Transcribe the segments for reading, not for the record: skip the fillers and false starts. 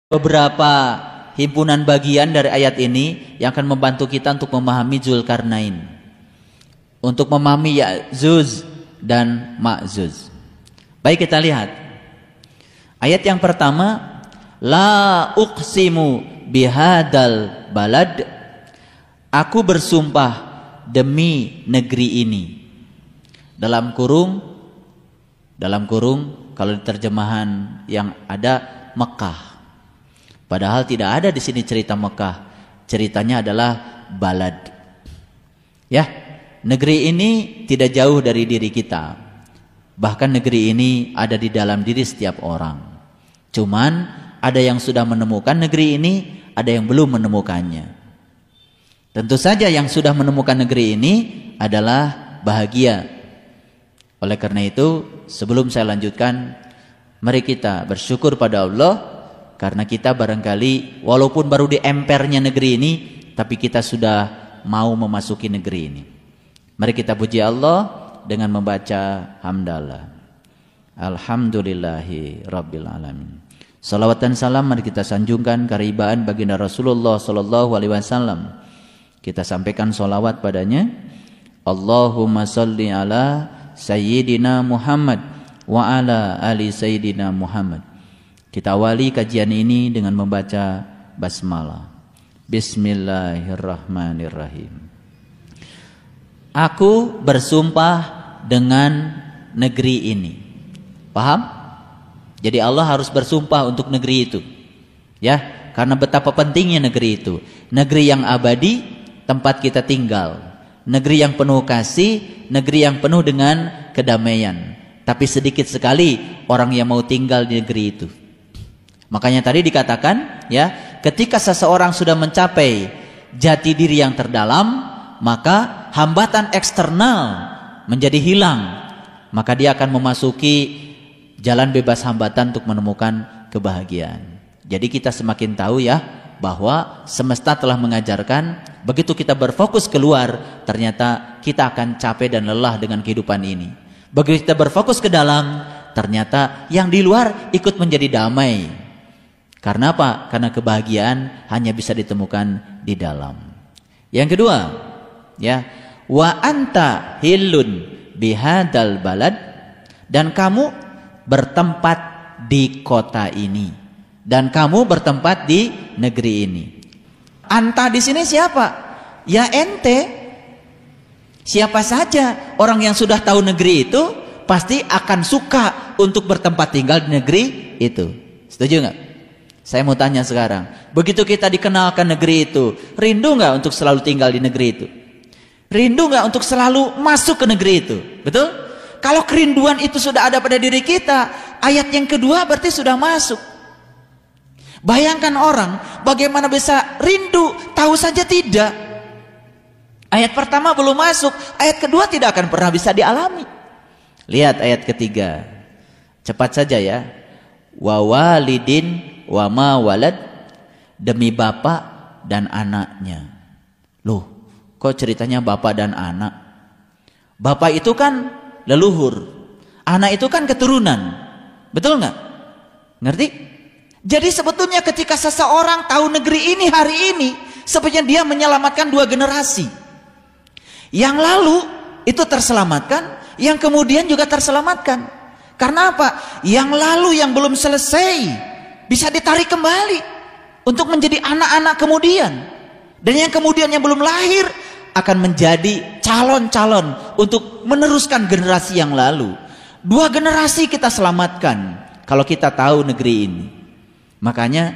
beberapa himpunan bagian dari ayat ini yang akan membantu kita untuk memahami Zulkarnain, untuk memahami Ya'juz dan Ma'juz. Baik, kita lihat ayat yang pertama, la uqsimu bihadal balad, aku bersumpah demi negeri ini. Dalam kurung kalau di terjemahan yang ada Mekah. Padahal tidak ada di sini cerita Mekah. Ceritanya adalah balad. Ya, negeri ini tidak jauh dari diri kita. Bahkan negeri ini ada di dalam diri setiap orang. Cuman ada yang sudah menemukan negeri ini, ada yang belum menemukannya. Tentu saja yang sudah menemukan negeri ini adalah bahagia. Oleh karena itu, sebelum saya lanjutkan, mari kita bersyukur pada Allah, karena kita barangkali walaupun baru di empernya negeri ini, tapi kita sudah mau memasuki negeri ini. Mari kita puji Allah dengan membaca hamdalah. Alhamdulillahi Rabbil Alamin. Salawat dan salam mari kita sanjungkan karibaan baginda Rasulullah Sallallahu Alaihi Wasallam. Kita sampaikan salawat padanya. Allahumma salli ala Sayyidina Muhammad wa ala ali Sayyidina Muhammad. Kita awali kajian ini dengan membaca basmalah. Bismillahirrahmanirrahim. Aku bersumpah dengan negeri ini. Paham? Jadi Allah harus bersumpah untuk negeri itu. Ya, karena betapa pentingnya negeri itu. Negeri yang abadi, tempat kita tinggal. Negeri yang penuh kasih, negeri yang penuh dengan kedamaian. Tapi sedikit sekali orang yang mau tinggal di negeri itu. Makanya tadi dikatakan, ya, ketika seseorang sudah mencapai jati diri yang terdalam, maka hambatan eksternal menjadi hilang. Maka dia akan memasuki jalan bebas hambatan untuk menemukan kebahagiaan. Jadi kita semakin tahu ya, bahwa semesta telah mengajarkan, begitu kita berfokus keluar, ternyata kita akan capek dan lelah dengan kehidupan ini. Begitu kita berfokus ke dalam, ternyata yang di luar ikut menjadi damai. Karena apa? Karena kebahagiaan hanya bisa ditemukan di dalam. Yang kedua, ya, wa anta hillun bihadal balad, dan kamu bertempat di kota ini, dan kamu bertempat di negeri ini. Anta di sini siapa? Ya ente. Siapa saja orang yang sudah tahu negeri itu pasti akan suka untuk bertempat tinggal di negeri itu. Setuju nggak? Saya mau tanya sekarang, begitu kita dikenalkan negeri itu, rindu nggak untuk selalu tinggal di negeri itu? Rindu nggak untuk selalu masuk ke negeri itu? Betul? Kalau kerinduan itu sudah ada pada diri kita, ayat yang kedua berarti sudah masuk. Bayangkan orang bagaimana bisa rindu, tahu saja tidak. Ayat pertama belum masuk, ayat kedua tidak akan pernah bisa dialami. Lihat ayat ketiga, cepat saja ya. Wa walidin wa ma walad, demi bapak dan anaknya. Loh, kok ceritanya bapak dan anak? Bapak itu kan leluhur, anak itu kan keturunan. Betul nggak? Ngerti? Jadi sebetulnya ketika seseorang tahu negeri ini hari ini, sebenarnya dia menyelamatkan dua generasi. Yang lalu itu terselamatkan, yang kemudian juga terselamatkan. Karena apa? Yang lalu yang belum selesai bisa ditarik kembali untuk menjadi anak-anak kemudian. Dan yang kemudian yang belum lahir akan menjadi calon-calon untuk meneruskan generasi yang lalu. Dua generasi kita selamatkan kalau kita tahu negeri ini. Makanya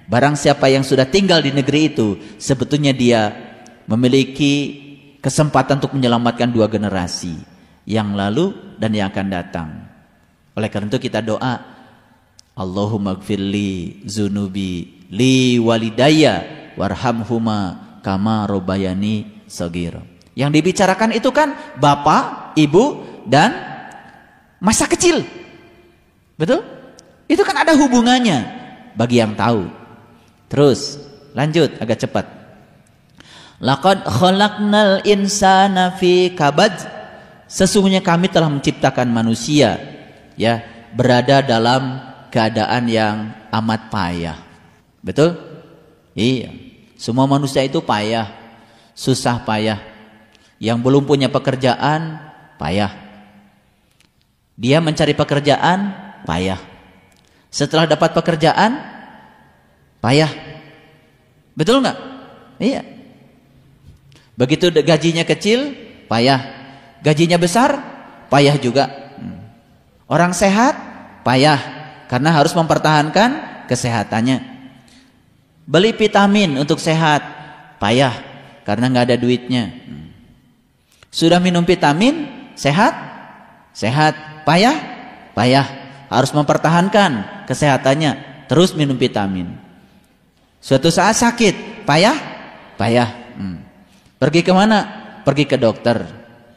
barang siapa yang sudah tinggal di negeri itu, sebetulnya dia memiliki kesempatan untuk menyelamatkan dua generasi, yang lalu dan yang akan datang. Oleh karena itu kita doa, Allahumma gfirli zunubi li walidayya warhamhuma kama robayani sagir. Yang dibicarakan itu kan bapak, ibu, dan masa kecil. Betul? Itu kan ada hubungannya bagi yang tahu. Terus lanjut agak cepat. Laqad khalaqnal insana fi kabad, sesungguhnya kami telah menciptakan manusia, ya, berada dalam keadaan yang amat payah. Betul? Iya. Semua manusia itu payah, susah payah. Yang belum punya pekerjaan, payah. Dia mencari pekerjaan, payah. Setelah dapat pekerjaan, payah. Betul nggak? Iya. Begitu gajinya kecil, payah. Gajinya besar, payah juga. Orang sehat, payah. Karena harus mempertahankan kesehatannya. Beli vitamin untuk sehat, payah. Karena nggak ada duitnya. Sudah minum vitamin, sehat? Sehat. Payah? Payah. Harus mempertahankan kesehatannya. Terus minum vitamin. Suatu saat sakit, payah? Payah. Pergi kemana? Pergi ke dokter.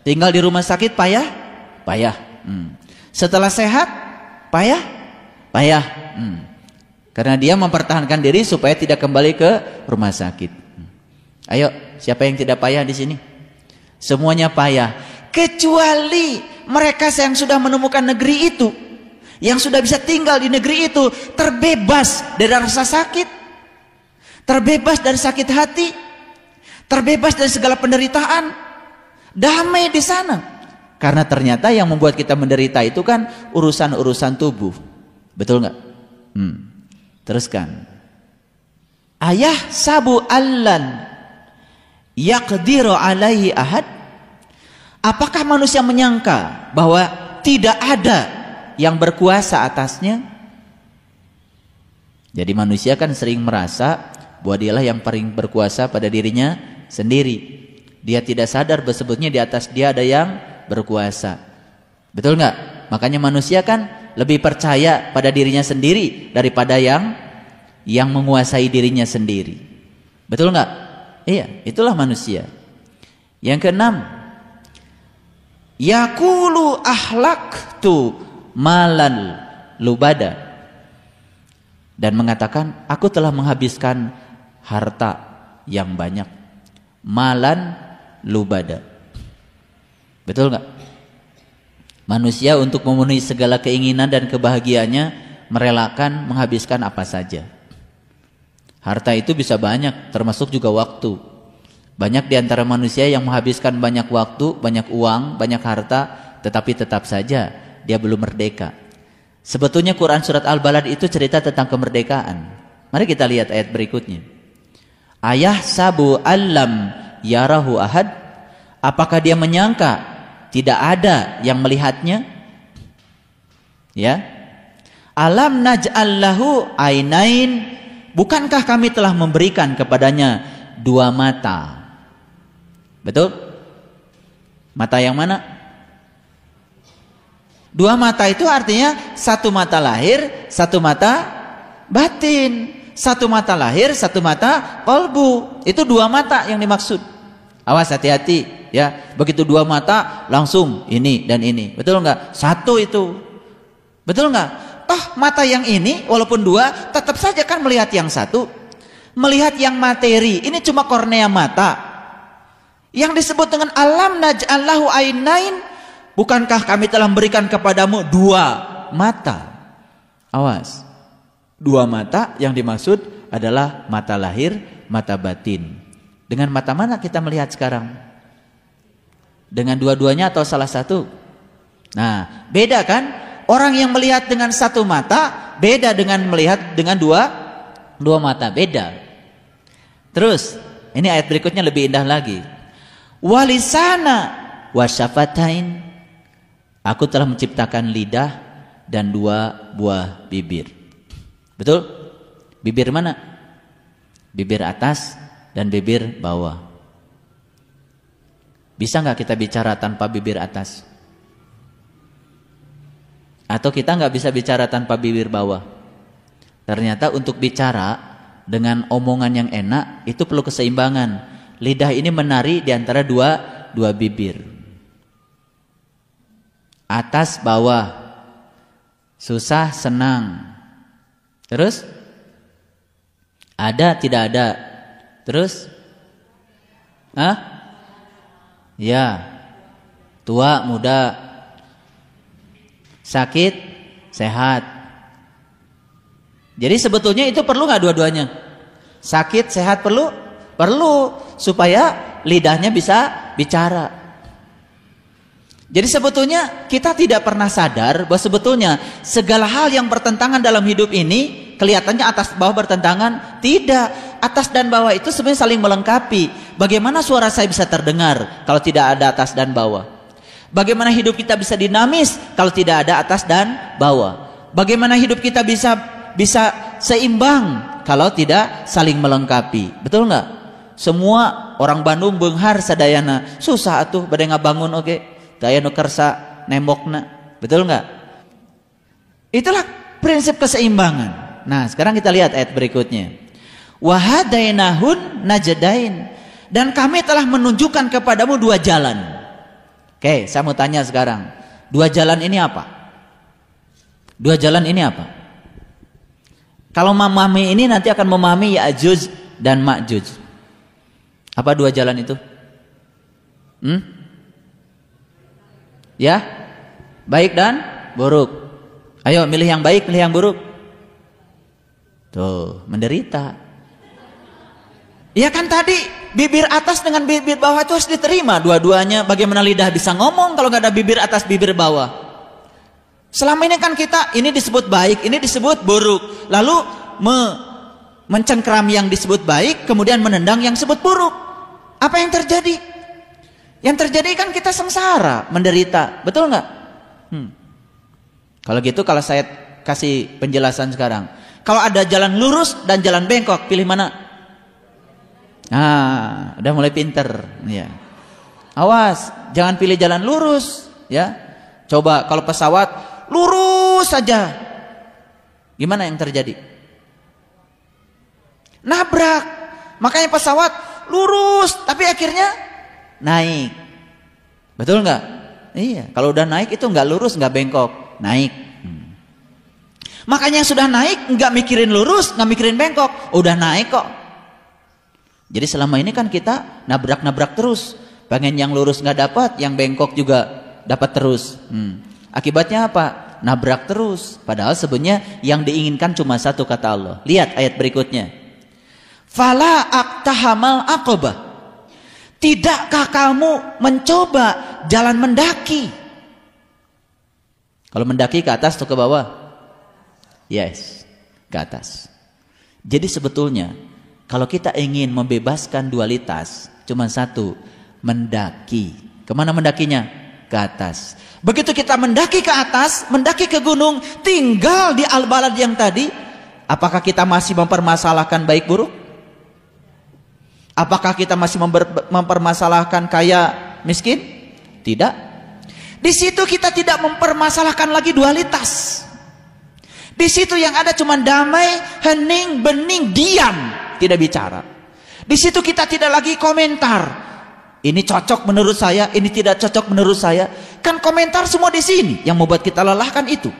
Tinggal di rumah sakit, payah? Payah. Setelah sehat, payah? Payah. Karena dia mempertahankan diri supaya tidak kembali ke rumah sakit. Ayo, siapa yang tidak payah di sini? Semuanya payah, kecuali mereka yang sudah menemukan negeri itu, yang sudah bisa tinggal di negeri itu, terbebas dari rasa sakit, terbebas dari sakit hati, terbebas dari segala penderitaan, damai di sana. Karena ternyata yang membuat kita menderita itu kan urusan-urusan tubuh. Betul nggak? Teruskan. Ayah sabu allan yaqdiru alaihi ahad. Apakah manusia menyangka bahwa tidak ada yang berkuasa atasnya? Jadi manusia kan sering merasa bahwa dialah yang paling berkuasa pada dirinya sendiri. Dia tidak sadar bahwa sebetulnya di atas dia ada yang berkuasa. Betul nggak? Makanya manusia kan lebih percaya pada dirinya sendiri daripada yang menguasai dirinya sendiri. Betul nggak? Iya, itulah manusia. Yang keenam, yaqulu ahlaktu malan lubada, dan mengatakan aku telah menghabiskan harta yang banyak. Malan lubada. Betul nggak? Manusia untuk memenuhi segala keinginan dan kebahagiaannya merelakan menghabiskan apa saja. Harta itu bisa banyak, termasuk juga waktu. Banyak di antara manusia yang menghabiskan banyak waktu, banyak uang, banyak harta, tetapi tetap saja dia belum merdeka. Sebetulnya Quran surat Al-Balad itu cerita tentang kemerdekaan. Mari kita lihat ayat berikutnya. Ayah sabu allam yarahu ahad. Apakah dia menyangka tidak ada yang melihatnya? Ya. Alam naj'al lahu ainain. Bukankah kami telah memberikan kepadanya dua mata? Betul? Mata yang mana? Dua mata itu artinya satu mata lahir, satu mata batin. Satu mata lahir, satu mata qalbu. Itu dua mata yang dimaksud. Awas, hati-hati ya. Begitu dua mata langsung ini dan ini. Betul enggak? Satu itu. Betul enggak? Toh mata yang ini walaupun dua tetap saja kan melihat yang satu. Melihat yang materi. Ini cuma kornea mata. Yang disebut dengan alam naj'al lahu ainain. Bukankah kami telah memberikan kepadamu dua mata? Awas. Dua mata yang dimaksud adalah mata lahir, mata batin. Dengan mata mana kita melihat sekarang? Dengan dua-duanya atau salah satu? Nah, beda kan? Orang yang melihat dengan satu mata beda dengan melihat dengan dua mata, beda. Terus, ini ayat berikutnya lebih indah lagi. Walisana wasyafatain. Aku telah menciptakan lidah dan dua buah bibir. Betul? Bibir mana? Bibir atas dan bibir bawah. Bisa nggak kita bicara tanpa bibir atas? Atau kita nggak bisa bicara tanpa bibir bawah? Ternyata untuk bicara dengan omongan yang enak itu perlu keseimbangan. Lidah ini menari di antara dua bibir. Atas bawah. Susah senang. Terus? Ada tidak ada? Terus? Hah? Ya. Tua, muda. Sakit, sehat. Jadi sebetulnya itu perlu nggak dua-duanya? Sakit, sehat perlu? Perlu, supaya lidahnya bisa bicara. Jadi sebetulnya kita tidak pernah sadar bahwa sebetulnya segala hal yang bertentangan dalam hidup ini kelihatannya atas bawah bertentangan. Tidak, atas dan bawah itu sebenarnya saling melengkapi. Bagaimana suara saya bisa terdengar kalau tidak ada atas dan bawah? Bagaimana hidup kita bisa dinamis kalau tidak ada atas dan bawah? Bagaimana hidup kita bisa seimbang kalau tidak saling melengkapi? Betul nggak? Semua orang Bandung beunghar sadayana susah atuh bade ngabangun oge. Daya nu kersa nembokna. Betul nggak? Itulah prinsip keseimbangan. Nah, sekarang kita lihat ayat berikutnya. Wa hadainahun najdain, dan kami telah menunjukkan kepadamu dua jalan. Oke, saya mau tanya sekarang. Dua jalan ini apa? Dua jalan ini apa? Kalau memahami ini nanti akan memahami Ya'juj dan Ma'juj. Apa dua jalan itu? Ya? Baik dan buruk. Ayo milih yang baik, milih yang buruk. Tuh, menderita. Ya kan tadi bibir atas dengan bibir bawah itu harus diterima dua-duanya. Bagaimana lidah bisa ngomong kalau nggak ada bibir atas bibir bawah? Selama ini kan kita ini disebut baik, ini disebut buruk. Lalu mencengkram yang disebut baik, kemudian menendang yang disebut buruk. Apa yang terjadi? Yang terjadi kan kita sengsara, menderita. Betul nggak? Kalau gitu, kalau saya kasih penjelasan sekarang. Kalau ada jalan lurus dan jalan bengkok, pilih mana? Nah, udah mulai pinter. Ya. Awas, jangan pilih jalan lurus. Ya, coba kalau pesawat lurus saja, gimana yang terjadi? Nabrak. Makanya pesawat lurus, tapi akhirnya naik. Betul nggak? Iya. Kalau udah naik itu nggak lurus, nggak bengkok, naik. Makanya yang sudah naik nggak mikirin lurus, nggak mikirin bengkok, udah naik kok. Jadi selama ini kan kita nabrak-nabrak terus, pengen yang lurus nggak dapat, yang bengkok juga dapat terus. Akibatnya apa? Nabrak terus. Padahal sebenarnya yang diinginkan cuma satu, kata Allah. Lihat ayat berikutnya. Fala aqtahamal aqabah. Tidakkah kamu mencoba jalan mendaki? Kalau mendaki ke atas atau ke bawah? Yes, ke atas. Jadi sebetulnya kalau kita ingin membebaskan dualitas, cuma satu, mendaki. Kemana mendakinya? Ke atas. Begitu kita mendaki ke atas, mendaki ke gunung, tinggal di al-balad yang tadi, apakah kita masih mempermasalahkan baik buruk? Apakah kita masih mempermasalahkan kaya miskin? Tidak. Di situ kita tidak mempermasalahkan lagi dualitas. Di situ yang ada cuma damai, hening, bening, diam, tidak bicara. Di situ kita tidak lagi komentar. Ini cocok menurut saya, ini tidak cocok menurut saya. Kan komentar semua di sini. Yang membuat kita lelah kan itu.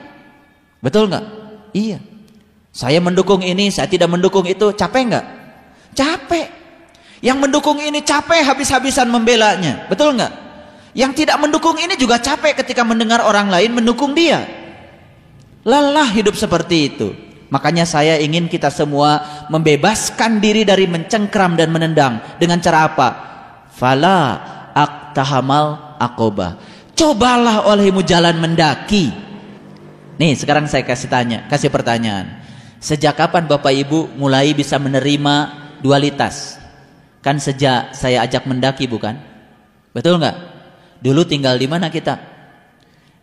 Betul nggak? Iya. Saya mendukung ini, saya tidak mendukung itu. Capek nggak? Capek. Yang mendukung ini capek habis-habisan membelanya. Betul nggak? Yang tidak mendukung ini juga capek ketika mendengar orang lain mendukung dia. Lelah hidup seperti itu. Makanya saya ingin kita semua membebaskan diri dari mencengkram dan menendang. Dengan cara apa? Fala aqtahamal aqobah. Cobalah olehmu jalan mendaki. Nih sekarang saya kasih pertanyaan. Sejak kapan Bapak Ibu mulai bisa menerima dualitas? Kan sejak saya ajak mendaki, bukan? Betul nggak? Dulu tinggal di mana kita?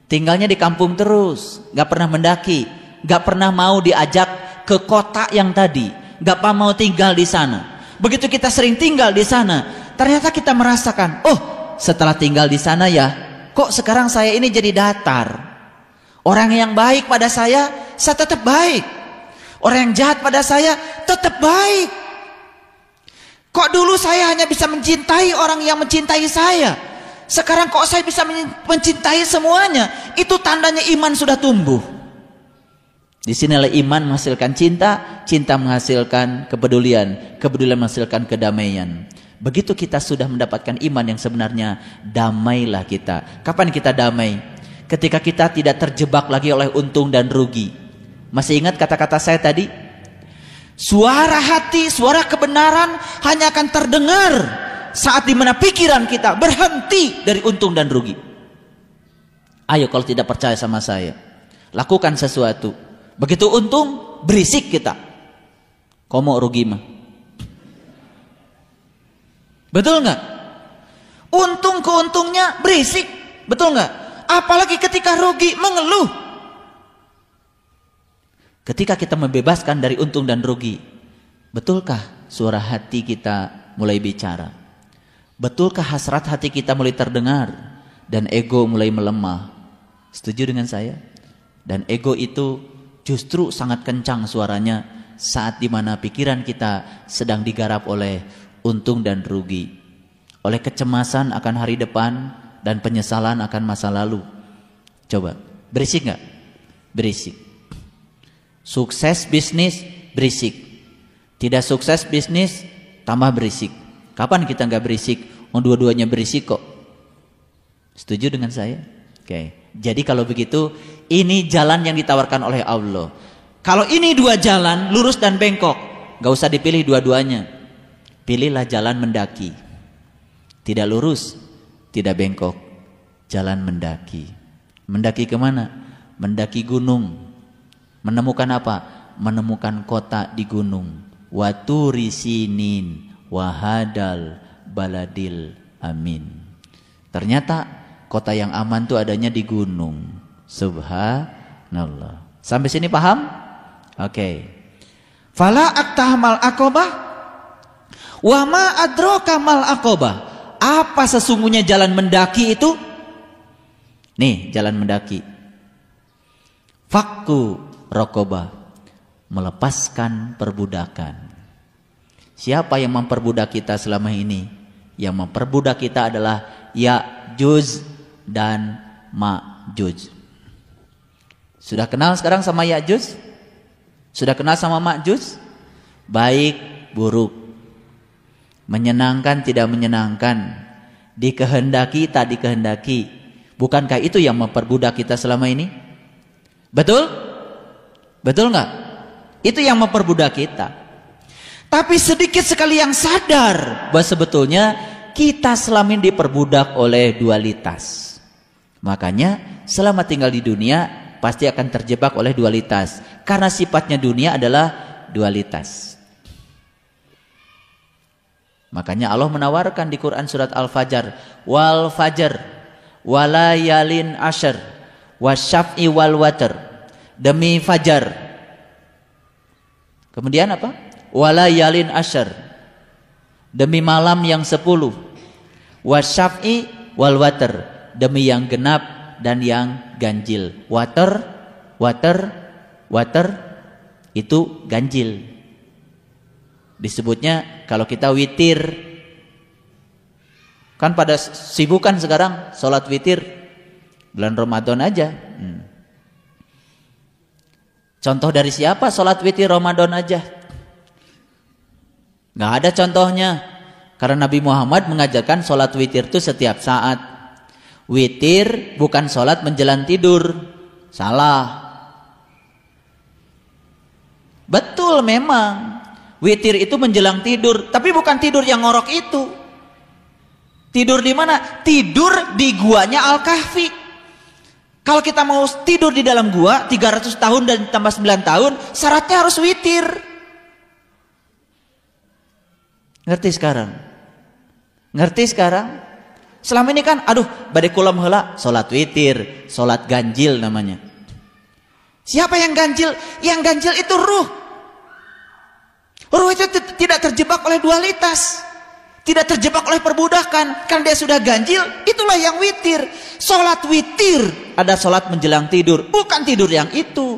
Tinggalnya di kampung terus, nggak pernah mendaki, nggak pernah mau diajak ke kota yang tadi, nggak pernah mau tinggal di sana. Begitu kita sering tinggal di sana, ternyata kita merasakan, oh setelah tinggal di sana ya, kok sekarang saya ini jadi datar. Orang yang baik pada saya tetap baik. Orang yang jahat pada saya tetap baik. Kok dulu saya hanya bisa mencintai orang yang mencintai saya, sekarang kok saya bisa mencintai semuanya? Itu tandanya iman sudah tumbuh. Di sinilah iman menghasilkan cinta, cinta menghasilkan kepedulian, kepedulian menghasilkan kedamaian. Begitu kita sudah mendapatkan iman yang sebenarnya, damailah kita. Kapan kita damai? Ketika kita tidak terjebak lagi oleh untung dan rugi. Masih ingat kata-kata saya tadi? Suara hati, suara kebenaran hanya akan terdengar saat dimana pikiran kita berhenti dari untung dan rugi. Ayo kalau tidak percaya sama saya, lakukan sesuatu. Begitu untung, berisik kita. Komo rugi mah. Betul nggak? Untung keuntungnya berisik. Betul nggak? Apalagi ketika rugi mengeluh. Ketika kita membebaskan dari untung dan rugi, betulkah suara hati kita mulai bicara? Betulkah hasrat hati kita mulai terdengar dan ego mulai melemah? Setuju dengan saya? Dan ego itu justru sangat kencang suaranya saat dimana pikiran kita sedang digarap oleh untung dan rugi, oleh kecemasan akan hari depan dan penyesalan akan masa lalu. Coba, berisik nggak? Berisik. Sukses bisnis berisik, tidak sukses bisnis tambah berisik. Kapan kita nggak berisik? Dua-duanya berisik kok. Setuju dengan saya? Oke. Jadi kalau begitu, ini jalan yang ditawarkan oleh Allah. Kalau ini dua jalan, lurus dan bengkok, nggak usah dipilih dua-duanya. Pilihlah jalan mendaki. Tidak lurus, tidak bengkok, jalan mendaki. Mendaki kemana? Mendaki gunung. Menemukan apa? Menemukan kota di gunung. Waturi sinin wahadal baladil amin. Ternyata kota yang aman itu adanya di gunung. Subhanallah. Sampai sini paham? Oke. Fala aktahmal aqobah wa ma adraka mal aqobah. Apa sesungguhnya jalan mendaki itu? Nih, jalan mendaki. Fakku raqobah, melepaskan perbudakan. Siapa yang memperbudak kita selama ini? Yang memperbudak kita adalah Ya'juj dan Ma'juj. Sudah kenal sekarang sama Ya'juj? Sudah kenal sama Ma'juj? Baik, buruk, menyenangkan, tidak menyenangkan, dikehendaki, tak dikehendaki. Bukankah itu yang memperbudak kita selama ini? Betul? Betul nggak? Itu yang memperbudak kita. Tapi sedikit sekali yang sadar bahwa sebetulnya kita selama ini diperbudak oleh dualitas. Makanya selama tinggal di dunia pasti akan terjebak oleh dualitas. Karena sifatnya dunia adalah dualitas. Makanya Allah menawarkan di Quran surat Al-Fajr, wal fajr walayalin ashar wasyaf'i wal watr. Demi fajar. Kemudian apa? Walayalin ashar. Demi malam yang 10. Wasyaf'i wal watr. Demi yang genap dan yang ganjil. Water itu ganjil. Disebutnya kalau kita witir. Kan pada sibukan sekarang sholat witir. Bulan Ramadan aja. Contoh dari siapa sholat witir Ramadan aja? Nggak ada contohnya. Karena Nabi Muhammad mengajarkan sholat witir itu setiap saat. Witir bukan sholat menjelang tidur. Salah. Betul memang. Witir itu menjelang tidur. Tapi bukan tidur yang ngorok itu. Tidur di mana? Tidur di guanya Al-Kahfi. Kalau kita mau tidur di dalam gua 300 tahun dan tambah 9 tahun, syaratnya harus witir. Ngerti sekarang? Ngerti sekarang? Selama ini kan, aduh, badai kulam heula, salat witir, salat ganjil namanya. Siapa yang ganjil? Yang ganjil itu ruh. Ruh itu tidak terjebak oleh dualitas. Tidak terjebak oleh perbudakan. Karena dia sudah ganjil, itulah yang witir. Sholat witir, ada sholat menjelang tidur. Bukan tidur yang itu.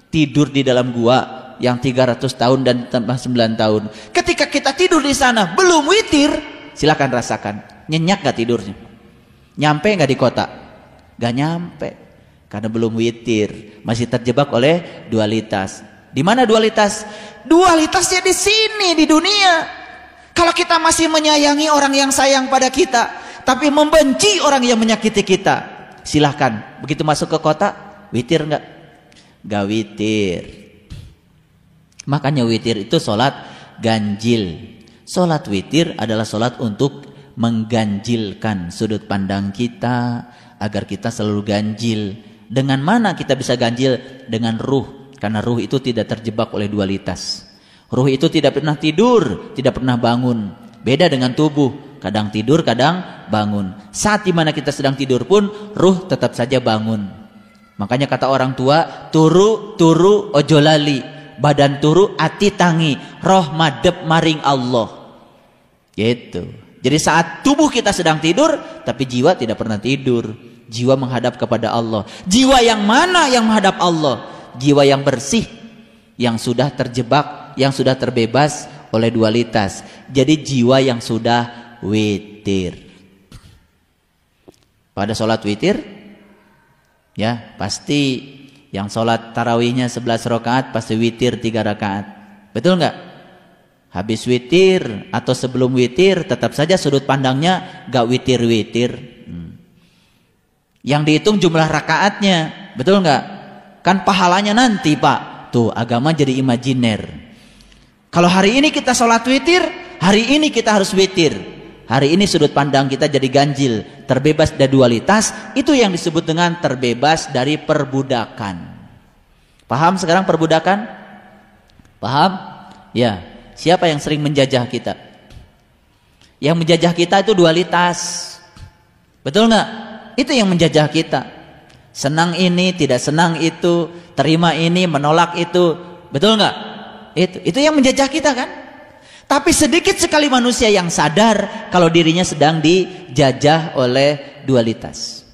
Tidur di dalam gua yang 300 tahun dan tambah 9 tahun. Ketika kita tidur di sana belum witir, silakan rasakan. Nyenyak gak tidurnya? Nyampe gak di kota? Gak nyampe. Karena belum witir. Masih terjebak oleh dualitas. Di mana dualitas? Dualitasnya di sini, di dunia. Kalau kita masih menyayangi orang yang sayang pada kita, tapi membenci orang yang menyakiti kita, silahkan. Begitu masuk ke kota, witir enggak? Gak witir. Makanya witir itu sholat ganjil. Sholat witir adalah sholat untuk mengganjilkan sudut pandang kita agar kita selalu ganjil. Dengan mana kita bisa ganjil? Dengan ruh. Karena ruh itu tidak terjebak oleh dualitas. Ruh itu tidak pernah tidur, tidak pernah bangun. Beda dengan tubuh, kadang tidur, kadang bangun. Saat dimana kita sedang tidur pun, ruh tetap saja bangun. Makanya kata orang tua, turu ojo lali, badan turu ati tangi, roh madep maring Allah. Gitu. Jadi saat tubuh kita sedang tidur, tapi jiwa tidak pernah tidur. Jiwa menghadap kepada Allah. Jiwa yang mana yang menghadap Allah? Jiwa yang bersih, yang sudah terjebak, yang sudah terbebas oleh dualitas. Jadi jiwa yang sudah witir. Pada sholat witir, ya pasti yang sholat tarawihnya 11 rakaat pasti witir 3 rakaat. Betul nggak? Habis witir atau sebelum witir tetap saja sudut pandangnya gak witir-witir. Yang dihitung jumlah rakaatnya, betul nggak? Kan pahalanya nanti Pak. Tuh agama jadi imajiner. Kalau hari ini kita sholat witir, hari ini kita harus witir. Hari ini sudut pandang kita jadi ganjil, terbebas dari dualitas. Itu yang disebut dengan terbebas dari perbudakan. Paham sekarang perbudakan? Paham? Ya. Siapa yang sering menjajah kita? Yang menjajah kita itu dualitas. Betul nggak? Itu yang menjajah kita. Senang ini, tidak senang itu, terima ini, menolak itu. Betul nggak? Itu yang menjajah kita kan? Tapi sedikit sekali manusia yang sadar kalau dirinya sedang dijajah oleh dualitas.